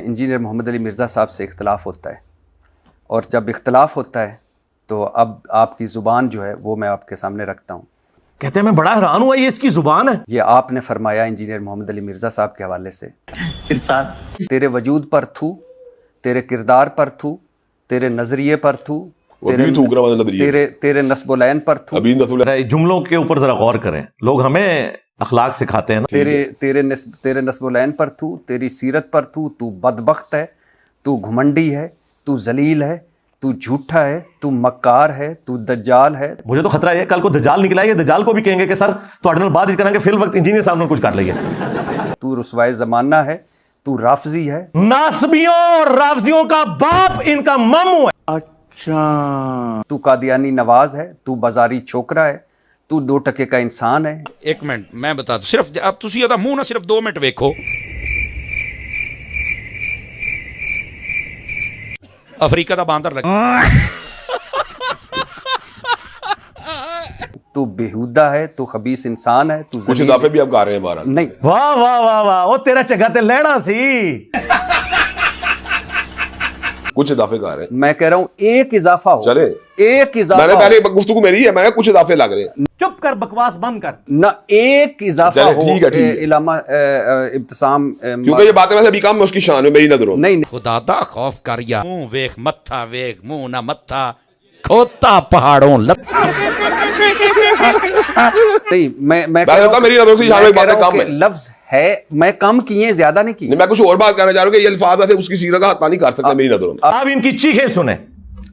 Engineer محمد علی مرزا صاحب سے اختلاف ہوتا ہے، اور جب اختلاف ہوتا ہے تو اب آپ کی زبان جو ہے وہ میں آپ کے سامنے رکھتا ہوں۔ کہتے ہیں میں بڑا حیران ہوا یہ اس کی زبان ہے۔ یہ آپ نے فرمایا انجینئر محمد علی مرزا صاحب کے حوالے سے، تیرے وجود پر تھو، تیرے کردار پر تھو، تیرے نظریے پر تھو، تیرے نسب العین پر تھو۔ جملوں کے اوپر ذرا غور کریں، لوگ ہمیں اخلاق سکھاتے ہیں نا۔ تیرے نسب العین پر تھو، تیری سیرت پر تھو، تو بدبخت ہے، تو گھمنڈی ہے، تو ذلیل ہے، تو جھوٹا ہے، تو مکار ہے، تو دجال ہے۔ مجھے تو خطرہ ہے کل کو دجال نکلا ہے، یہ دجال کو بھی کہیں گے کہ سر تواڈے نال بعد کریں گے، فی الوقت انجینئر صاحب نے کچھ کر لیا۔ تو رسوائے زمانہ ہے، تو رافضی ہے۔ ناصبیوں اور رافضیوں کا باپ ان کا ماموں ہے۔ اچھا، تو قادیانی نواز ہے، تو بازاری چھوکرا ہے، تو 2 ٹکے کا انسان ہے۔ ایک منٹ میں بتا دوں، صرف اب تسی ادا منہ نہ صرف 2 منٹ ویکھو۔ افریقہ دا باندر لگ تو بےہودہ ہے، تو خبیث انسان ہے، تو کچھ اضافے بھی آپ گا رہے ہیں بہرحال۔ نہیں، واہ واہ واہ واہ، او تیرا چگا تے لینا سی۔ کچھ اضافے گا رہے ہیں، میں کہہ رہا ہوں ایک اضافہ ہو، چلے ایک اضافہ میں نے ہو۔ پہلے گفتگو میری ہے، میں نے کچھ اضافے لگ رہے ہیں۔ چپ کر، بکواس بند کر۔ نہ ایک اضافہ چلے ہو۔ ٹھیک ہے۔ علامہ ابتسام، کیونکہ یہ باتیں ویسے ابھی کام میں اس کی شان ہے میری نظروں میں۔ نہیں خدا دا خوف کر یا منہ ویکھ متھا ویکھ، منہ نہ متھا کھوتا پہاڑوں لت۔ نہیں، میں کہہ بات رہا ہوتا میری نظروں سے شان میں باتیں کم کہ ہیں۔ لفظ ہے، میں کم کیے زیادہ نہیں کی۔ میں کچھ اور بات کرنا چاہ رہا ہوں کہ یہ الفاظ ایسے اس کی سیرت کا حتہ نہیں کر سکتے میری نظروں میں۔ آپ ان کی چیخیں سنیں،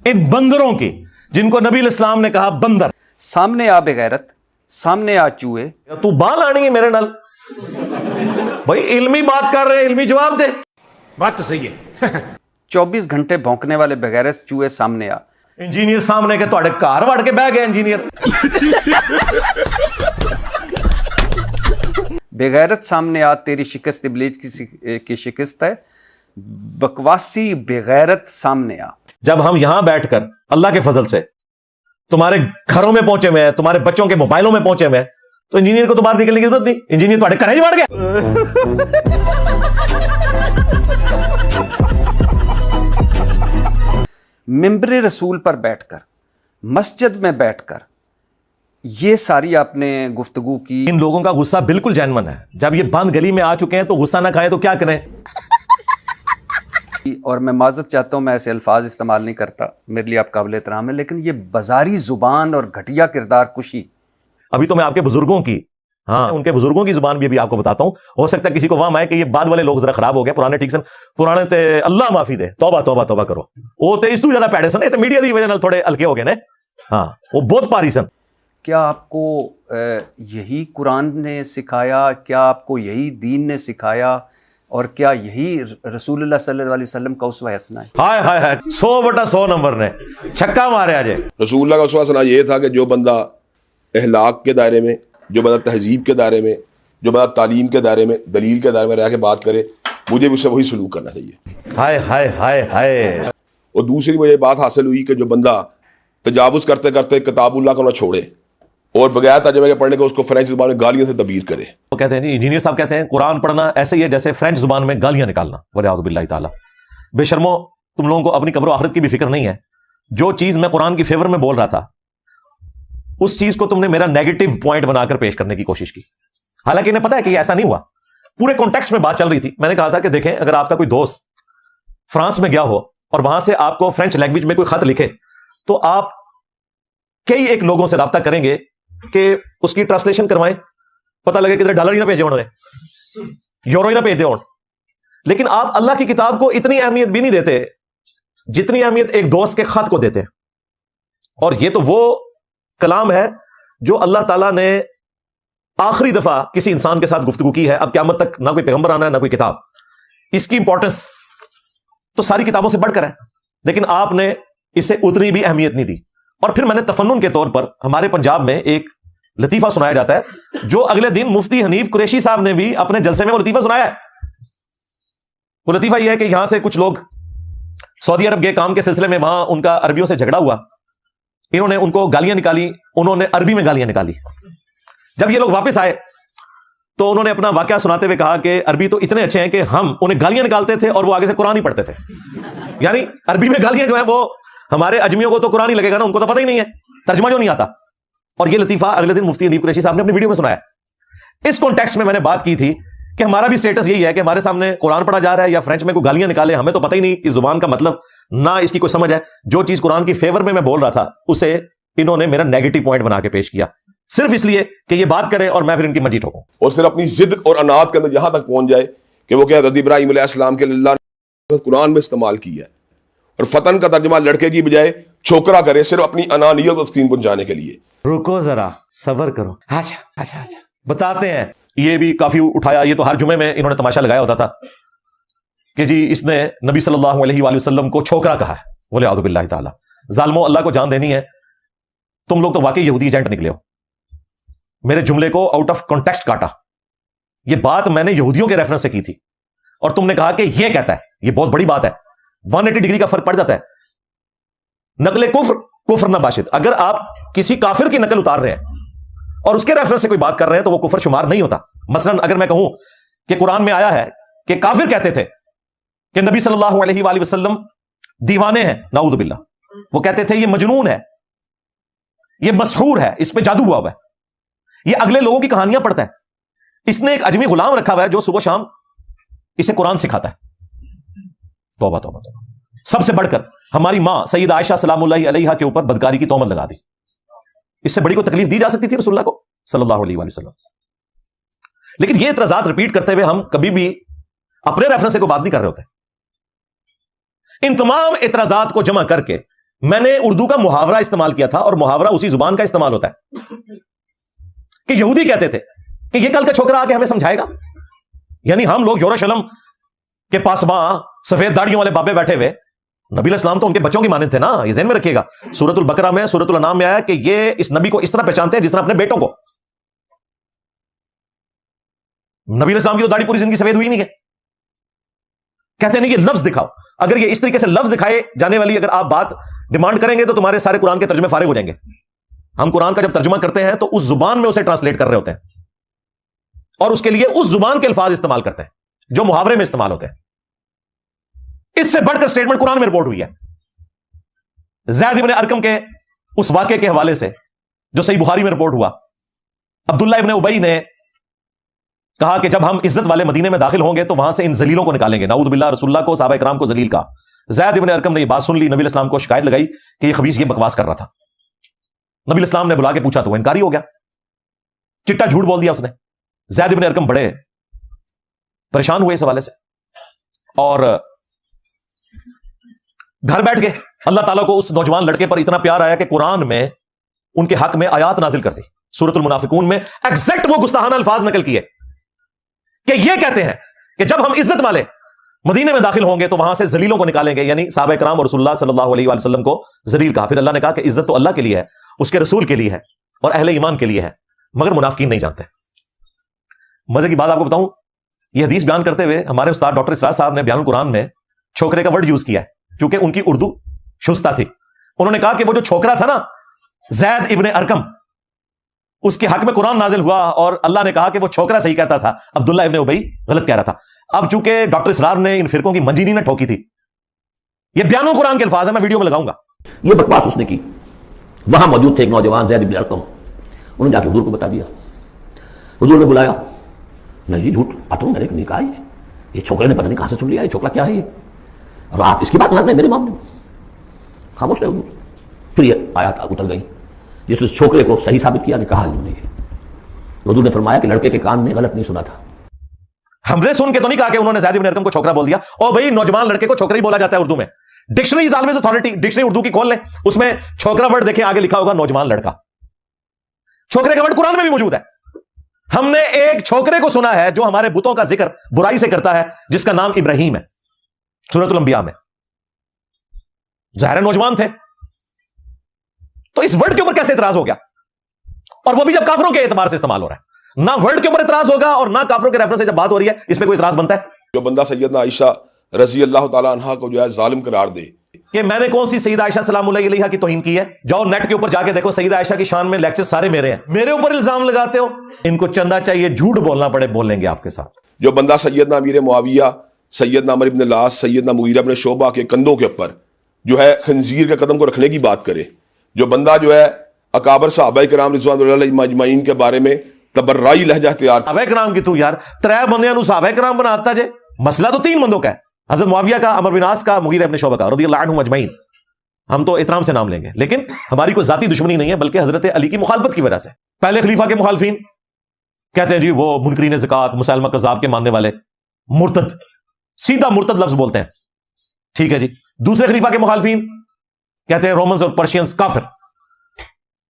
ان بندروں کی جن کو نبی الاسلام نے کہا بندر۔ سامنے آ بغیرت، سامنے آ چوہے۔ تو بال آنی ہے میرے نال، بھائی علمی بات کر رہے ہیں، علمی جواب دے۔ بات تو صحیح ہے۔ 24 گھنٹے بھونکنے والے بغیرت چوہے سامنے آ۔ انجینئر سامنے کے تواڈے گھر وڑ کے بہ گئے انجینئر۔ بغیرت سامنے آ، تیری شکست ابلیس کی شکست ہے۔ بکواسی بغیرت سامنے آ۔ جب ہم یہاں بیٹھ کر اللہ کے فضل سے تمہارے گھروں میں پہنچے ہوئے ہیں، تمہارے بچوں کے موبائلوں میں پہنچے ہوئے ہیں، تو انجینئر کو تو باہر نکلنے کی ضرورت نہیں، انجینئر تواڈے گھر ہی وڑ گیا۔ ممبر رسول پر بیٹھ کر، مسجد میں بیٹھ کر یہ ساری آپ نے گفتگو کی۔ ان لوگوں کا غصہ بالکل جینون ہے، جب یہ بند گلی میں آ چکے ہیں تو غصہ نہ کھائیں تو کیا کریں۔ اور میں معذرت چاہتا ہوں، میں ایسے الفاظ استعمال نہیں کرتا، میرے لیے آپ قابل احترام ہے، لیکن یہ بازاری زبان اور گھٹیا کردار کشی۔ ابھی تو میں آپ کے بزرگوں کی، ہاں ان کے بزرگوں کی زبان بھی ابھی آپ کو بتاتا ہوں، ہو سکتا ہے کسی کو وہاں آئے کہ یہ بعد والے لوگ ذرا خراب ہو گئے، پرانے ٹھیک سن، پرانے تے اللہ معافی دے، توبہ توبہ توبہ کرو، وہ تے اس تو زیادہ پیڑے سن، یہ تے میڈیا دی وجہ نال تھوڑے ہلکے ہو گئے نے، ہاں وہ بہت پاری سن۔ کیا آپ کو یہی قرآن نے سکھایا؟ کیا آپ کو یہی دین نے سکھایا؟ اور کیا یہی رسول اللہ صلی اللہ علیہ وسلم کا اسوہ حسنہ ہے؟ ہائے ہائے ہائے، 100/100 نمبر نے چھکا مارے آجے۔ رسول اللہ کا اسوہ حسنہ یہ تھا کہ جو بندہ اخلاق کے دائرے میں، جو بندہ تہذیب کے دائرے میں، جو بندہ تعلیم کے دائرے میں، دلیل کے دائرے میں رہ کے بات کرے، مجھے بھی اس سے وہی سلوک کرنا چاہیے۔ ہائے ہائے ہائے ہائے۔ اور دوسری مجھے بات حاصل ہوئی کہ جو بندہ تجاوز کرتے کرتے کتاب اللہ کو نہ چھوڑے اور بغیر ترجمے کے پڑھنے کو اس کو فرینچ زبان میں گالیاں سے تعبیر کرے۔ وہ کہتے ہیں جی، انجینئر صاحب کہتے ہیں قرآن پڑھنا ایسے ہی ہے جیسے فرینچ زبان میں گالیاں نکالنا، والعیاذ باللہ تعالیٰ۔ بے شرمو، تم لوگوں کو اپنی قبر و آخرت کی بھی فکر نہیں ہے۔ جو چیز میں قرآن کی فیور میں بول رہا تھا، اس چیز کو تم نے میرا نیگیٹو پوائنٹ بنا کر پیش کرنے کی کوشش کی، حالانکہ انہیں پتا ہے کہ یہ ایسا نہیں ہوا۔ پورے کانٹیکسٹ میں بات چل رہی تھی۔ میں نے کہا تھا کہ دیکھیں، اگر آپ کا کوئی دوست فرانس میں گیا ہو اور وہاں سے آپ کو فرینچ لینگویج میں کوئی خط لکھے، تو آپ کئی ایک لوگوں سے رابطہ کریں گے کہ اس کی ٹرانسلیشن کروائیں، پتہ لگے کہ ڈالر ہی نہ بھیجے انہوں نے، یورو ہی نہ بھیج دے ہوں۔ لیکن آپ اللہ کی کتاب کو اتنی اہمیت بھی نہیں دیتے جتنی اہمیت ایک دوست کے خط کو دیتے ہیں۔ اور یہ تو وہ کلام ہے جو اللہ تعالیٰ نے آخری دفعہ کسی انسان کے ساتھ گفتگو کی ہے۔ اب قیامت تک نہ کوئی پیغمبر آنا ہے، نہ کوئی کتاب۔ اس کی امپورٹنس تو ساری کتابوں سے بڑھ کر ہے، لیکن آپ نے اسے اتنی بھی اہمیت نہیں دی۔ اور پھر میں نے تفنن کے طور پر ہمارے پنجاب میں ایک لطیفہ سنایا جاتا ہے، جو اگلے دن مفتی حنیف قریشی صاحب نے بھی اپنے جلسے میں وہ لطیفہ سنایا ہے۔ وہ لطیفہ یہ ہے کہ یہاں سے کچھ لوگ سعودی عرب گئے کام کے سلسلے میں، وہاں ان کا عربیوں سے جھگڑا ہوا، انہوں نے ان کو گالیاں نکالی، انہوں نے عربی میں گالیاں نکالی۔ جب یہ لوگ واپس آئے تو انہوں نے اپنا واقعہ سناتے ہوئے کہا کہ عربی تو اتنے اچھے ہیں کہ ہم انہیں گالیاں نکالتے تھے اور وہ آگے سے قرآن ہی پڑھتے تھے. یعنی عربی میں گالیاں جو ہیں وہ ہمارے اجمیوں کو تو قرآن ہی لگے گا نا, ان کو تو پتہ ہی نہیں ہے, ترجمہ جو نہیں آتا. اور یہ لطیفہ اگلے دن مفتی حنیف قریشی صاحب نے اپنی ویڈیو میں سنایا. اس کانٹیکسٹ میں نے بات کی تھی کہ ہمارا بھی سٹیٹس یہی ہے کہ ہمارے سامنے قرآن پڑھا جا رہا ہے یا فرینچ میں کوئی گالیاں نکالے, ہمیں تو پتہ ہی نہیں اس زبان کا مطلب, نہ اس کی کوئی سمجھ ہے. جو چیز قرآن کی فیور میں بول رہا تھا اسے انہوں نے میرا نیگیٹو پوائنٹ بنا کے پیش کیا, صرف اس لیے کہ یہ بات کریں اور میں پھر ان کی منجی ٹھوکوں. اور صرف اپنی ضد اور انات کے اندر یہاں تک پہنچ جائے کہ وہ کہ حضرت ابراہیم علیہ السلام کے اللہ نے قرآن میں استعمال کیا ہے, اور فتن کا ترجمہ لڑکے کی بجائے چھوکرا کرے صرف اپنی انانیت اور اسکرین پر جانے کے لیے. رکو ذرا, صبر کرو. اچھا بتاتے ہیں. یہ بھی کافی اٹھایا, یہ تو ہر جمعے میں انہوں نے تماشا لگایا ہوتا تھا کہ جی اس نے نبی صلی اللہ علیہ وآلہ وسلم کو چھوکرا کہا ہے. بولے اعوذ باللہ تعالی, ظالموں اللہ کو جان دینی ہے, تم لوگ تو واقعی یہودی ایجنٹ نکلے ہو. میرے جملے کو آؤٹ آف کانٹیکسٹ کاٹا. یہ بات میں نے یہودیوں کے ریفرنس سے کی تھی اور تم نے کہا کہ یہ کہتا ہے. یہ بہت بڑی بات ہے, 180 ڈگری کا فرق پڑ جاتا ہے. نقل کفر نہ باشد. اگر آپ کسی کافر کی نقل اتار رہے ہیں اور اس کے ریفرنس سے کوئی بات کر رہے ہیں تو وہ کفر شمار نہیں ہوتا. مثلا اگر میں کہوں کہ قرآن میں آیا ہے کہ کافر کہتے تھے کہ نبی صلی اللہ علیہ وآلہ وسلم دیوانے ہیں, نعوذ باللہ, وہ کہتے تھے یہ مجنون ہے, یہ مسحور ہے, اس پہ جادو ہوا ہوا ہے, یہ اگلے لوگوں کی کہانیاں پڑھتا ہے, اس نے ایک اجمی غلام رکھا ہوا ہے جو صبح شام اسے قرآن سکھاتا ہے. توبہ توبہ توبہ. سب سے بڑھ کر ہماری ماں سید عائشہ سلام اللہ علیہا کے اوپر بدکاری کی تہمت لگا دی. اس سے بڑی کوئی تکلیف دی جا سکتی تھی رسول اللہ کو صلی اللہ علیہ وآلہ وسلم. لیکن یہ اعتراضات ریپیٹ کرتے ہوئے ہم کبھی بھی اپنے ریفرنس سے کوئی بات نہیں کر رہے ہوتے. ان تمام اعتراضات کو جمع کر کے میں نے اردو کا محاورہ استعمال کیا تھا, اور محاورہ اسی زبان کا استعمال ہوتا ہے کہ یہودی کہتے تھے کہ یہ کل کا چھوکرا آ کے ہمیں سمجھائے گا. یعنی ہم لوگ یروشلم کے پاسباں سفید داڑیوں والے بابے بیٹھے ہوئے, نبی علیہ السلام تو ان کے بچوں کی مانند تھے نا, یہ ذہن میں رکھیے گا. سورۃ البقرہ میں, سورۃ الانعام میں آیا کہ یہ اس نبی کو اس طرح پہچانتے ہیں جس طرح اپنے بیٹوں کو. نبی علیہ السلام کی تو داڑھی پوری زندگی سفید ہوئی نہیں ہے. کہتے نہیں یہ لفظ دکھاؤ. اگر یہ اس طریقے سے لفظ دکھائے جانے والی اگر آپ بات ڈیمانڈ کریں گے تو تمہارے سارے قرآن کے ترجمے فارغ ہو جائیں گے. ہم قرآن کا جب ترجمہ کرتے ہیں تو اس زبان میں اسے ٹرانسلیٹ کر رہے ہوتے ہیں, اور اس کے لیے اس زبان کے الفاظ استعمال کرتے ہیں جو محاورے میں استعمال ہوتے ہیں. اس سے بڑھ کر اسٹیٹمنٹ قرآن میں رپورٹ ہوئی ہے زید ابن ارقم کے اس واقعے کے حوالے سے جو صحیح بخاری میں رپورٹ ہوا. عبداللہ ابن ابی نے کہا کہ جب ہم عزت والے مدینے میں داخل ہوں گے تو وہاں سے ان ذلیلوں کو نکالیں گے. نعوذ باللہ, رسول اللہ کو, صحابہ کرام کو ذلیل کہا. زید ابن ارقم نے یہ بات سن لی, نبی علیہ السلام کو شکایت لگائی کہ یہ خبیث یہ بکواس کر رہا تھا. نبی علیہ السلام نے بلا کے پوچھا تو وہ انکاری ہو گیا, چٹا جھوٹ بول دیا اس نے. زید ابن ارقم بڑے پریشان ہوئے اس حوالے سے اور گھر بیٹھ گئے. اللہ تعالیٰ کو اس نوجوان لڑکے پر اتنا پیار آیا کہ قرآن میں ان کے حق میں آیات نازل کر دی. سورۃ المنافقون میں ایگزیکٹ وہ گستاخانہ الفاظ نقل کیے کہ یہ کہتے ہیں کہ جب ہم عزت والے مدینے میں داخل ہوں گے تو وہاں سے ذلیلوں کو نکالیں گے. یعنی صحابہ کرام اور رسول اللہ صلی اللہ علیہ وآلہ وسلم کو ذلیل کہا. پھر اللہ نے کہا کہ عزت تو اللہ کے لیے ہے, اس کے رسول کے لیے ہے اور اہل ایمان کے لیے ہے, مگر منافقین نہیں جانتے. مزے کی بات آپ کو بتاؤں, یہ حدیث بیان کرتے ہوئے ہمارے استاد ڈاکٹر اسرار صاحب نے بیان القرآن میں چھوکرے کا ورڈ یوز کیا ہے کیونکہ ان کی اردو شستہ تھی. انہوں نے کہا کہ وہ جو چھوکرا تھا نا زید ابن ارقم, اس کے حق میں قرآن نازل ہوا اور اللہ نے کہا کہ وہ چھوکرا صحیح کہتا تھا, عبداللہ ابن ابی غلط کہہ رہا تھا. اب چونکہ ڈاکٹر اسرار نے ان فرقوں کی منجی نہیں نہ ٹھوکی تھی, یہ بیان القرآن کے الفاظ ہیں, میں ویڈیو میں لگاؤں گا. یہ بکواس اس نے کی. وہاں موجود تھے ایک نوجوان زید ابن ارقم, انہوں نے جا کے حضور کو بتا دیا. حضور نے بلایا, نہیں جی جھوٹ پتہ میں نے کہا یہ چھوکرے نے پتہ نہیں کہاں سے سن لیا, یہ چھوکرا کیا ہے یہ, اور آپ اس کی بات مان رہے ہیں میرے معاملے میں. خاموش رہے حضور. پھر یہ آیات اتر گئی جس نے چھوکرے کو صحیح ثابت کیا, نے کہا انہوں نے یہ. حضور نے فرمایا کہ لڑکے کے کان نے غلط نہیں سنا تھا. ہم نے سن کے تو نہیں کہا کہ انہوں نے زید ابن ارقم کو چھوکرا بول دیا. اور بھائی نوجوان لڑکے کو چھوکرا ہی بولا جاتا ہے اردو میں. Dictionary is always authority. Dictionary Urdu کی کھول لیں, اس میں چھوکرا ورڈ دیکھیں آگے لکھا ہوگا نوجوان لڑکا. چھوکرے کا ورڈ قرآن میں بھی موجود ہے. ہم نے ایک چھوکرے کو سنا ہے جو ہمارے بتوں کا ذکر برائی سے کرتا ہے جس کا نام ابراہیم ہے, سورۃ الانبیاء میں. ظاہر نوجوان تھے, تو اس ورڈ کے اوپر کیسے اعتراض ہو گیا, اور وہ بھی جب کافروں کے اعتبار سے استعمال ہو رہا ہے. نہ ورڈ کے اوپر اعتراض ہوگا اور نہ کافروں کے ریفرنس سے جب بات ہو رہی ہے اس پہ کوئی اعتراض بنتا ہے. جو بندہ سیدنا عائشہ رضی اللہ تعالیٰ عنہ کو جو ہے ظالم قرار دے, کہ میں نے کون سی سیدہ عائشہ سلام اللہ علیہا کی توہین کی ہے؟ جاؤ نیٹ کے اوپر جا کے دیکھو، سیدہ عائشہ کی شان میں لیکچر سارے میرے ہیں، میرے اوپر الزام لگاتے ہو۔ ان کو چندہ چاہیے، جھوٹ بولنا پڑے بول لیں گے آپ کے ساتھ۔ جو بندہ سیدنا امیر معاویہ، سیدنا عمر بن العاص، سیدنا مغیرہ بن شعبہ کے کندھوں کے اوپر جو ہے خنزیر کے قدم کو رکھنے کی بات کرے، جو بندہ جو ہے اکابر صحابہ کرام رضوان اللہ علیہم اجمعین کے بارے میں تبرعی لہجہ اختیار، صحابہ کرام کی تو یار ترے بندیاں نو صحابہ کرام بناتا جے، مسئلہ تو 3 بندوں کا ہے، حضرت معاویہ کا، عمر بن العاص کا، مغیرہ بن شعبہ کا رضی اللہ عنہم اجمعین۔ ہم تو احترام سے نام لیں گے، لیکن ہماری کوئی ذاتی دشمنی نہیں ہے، بلکہ حضرت علی کی مخالفت کی وجہ سے۔ پہلے خلیفہ کے مخالفین کہتے ہیں جی وہ منکرین زکوٰۃ، مسلمہ کذاب کے ماننے والے، مرتد، سیدھا مرتد لفظ بولتے ہیں، ٹھیک ہے جی۔ دوسرے خلیفہ کے مخالفین کہتے ہیں رومنز اور پرشینز کافر۔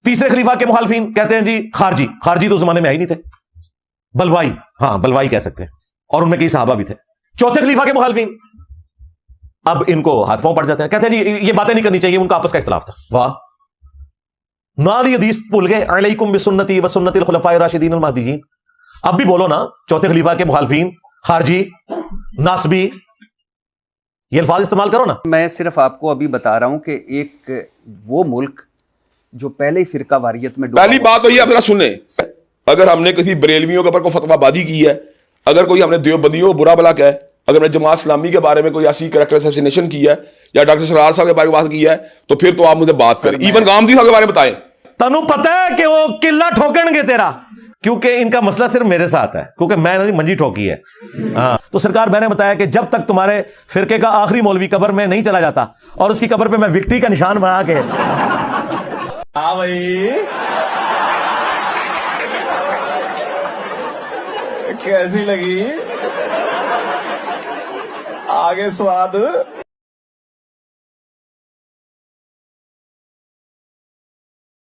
تیسرے خلیفہ کے مخالفین کہتے ہیں جی خارجی، خارجی تو زمانے میں آئی نہیں تھے، بلوائی، ہاں بلوائی کہہ سکتے ہیں، اور ان میں کئی صحابہ بھی تھے۔ چوتھے خلیفہ کے مخالفین اب ان کو ہاتھ پاؤں پڑ جاتے ہیں، کہتے ہیں جی یہ باتیں نہیں کرنی چاہیے، ان کا آپس کا اختلاف تھا۔ واہ، ناری حدیث بھول گئے، علیکم بسنتی و سنت الخلفاء الراشدین المہدیین۔ اب بھی بولو نا، چوتھے خلیفہ کے مخالفین، خارجی، ناسبی، یہ الفاظ استعمال کرو نا۔ میں صرف آپ کو ابھی بتا رہا ہوں کہ ایک وہ ملک جو پہلے ہی فرقہ واریت میں پہلی بات تو یہ آپ ذرا سنیں، اگر ہم نے کسی بریلویوں کے اوپر کوئی فتویٰ بازی کی ہے، اگر کوئی ہم نے دیوبندیوں کو برا بلا کہا ہے، اگر ہم نے جماعت اسلامی کے بارے میں کوئی ایسی کریکٹر اسیسینیشن کی ہے یا ڈاکٹر سرار صاحب کے بارے میں بات کی ہے، تو پھر تو آپ مجھے بات کریں۔ ایون گامدی صاحب کے بارے میں بتائیں۔ تنو پتہ ہے کہ وہ قلعہ ٹھوکن گے تیرا، کیونکہ ان کا مسئلہ صرف میرے ساتھ ہے، کیونکہ میں نے منجی ٹھوکی ہے۔ ہاں تو سرکار میں نے بتایا کہ جب تک تمہارے فرقے کا آخری مولوی قبر میں نہیں چلا جاتا اور اس کی قبر پہ میں وکٹری کا نشان بنا کے ہاں بھائی کیسی لگی آگے سواد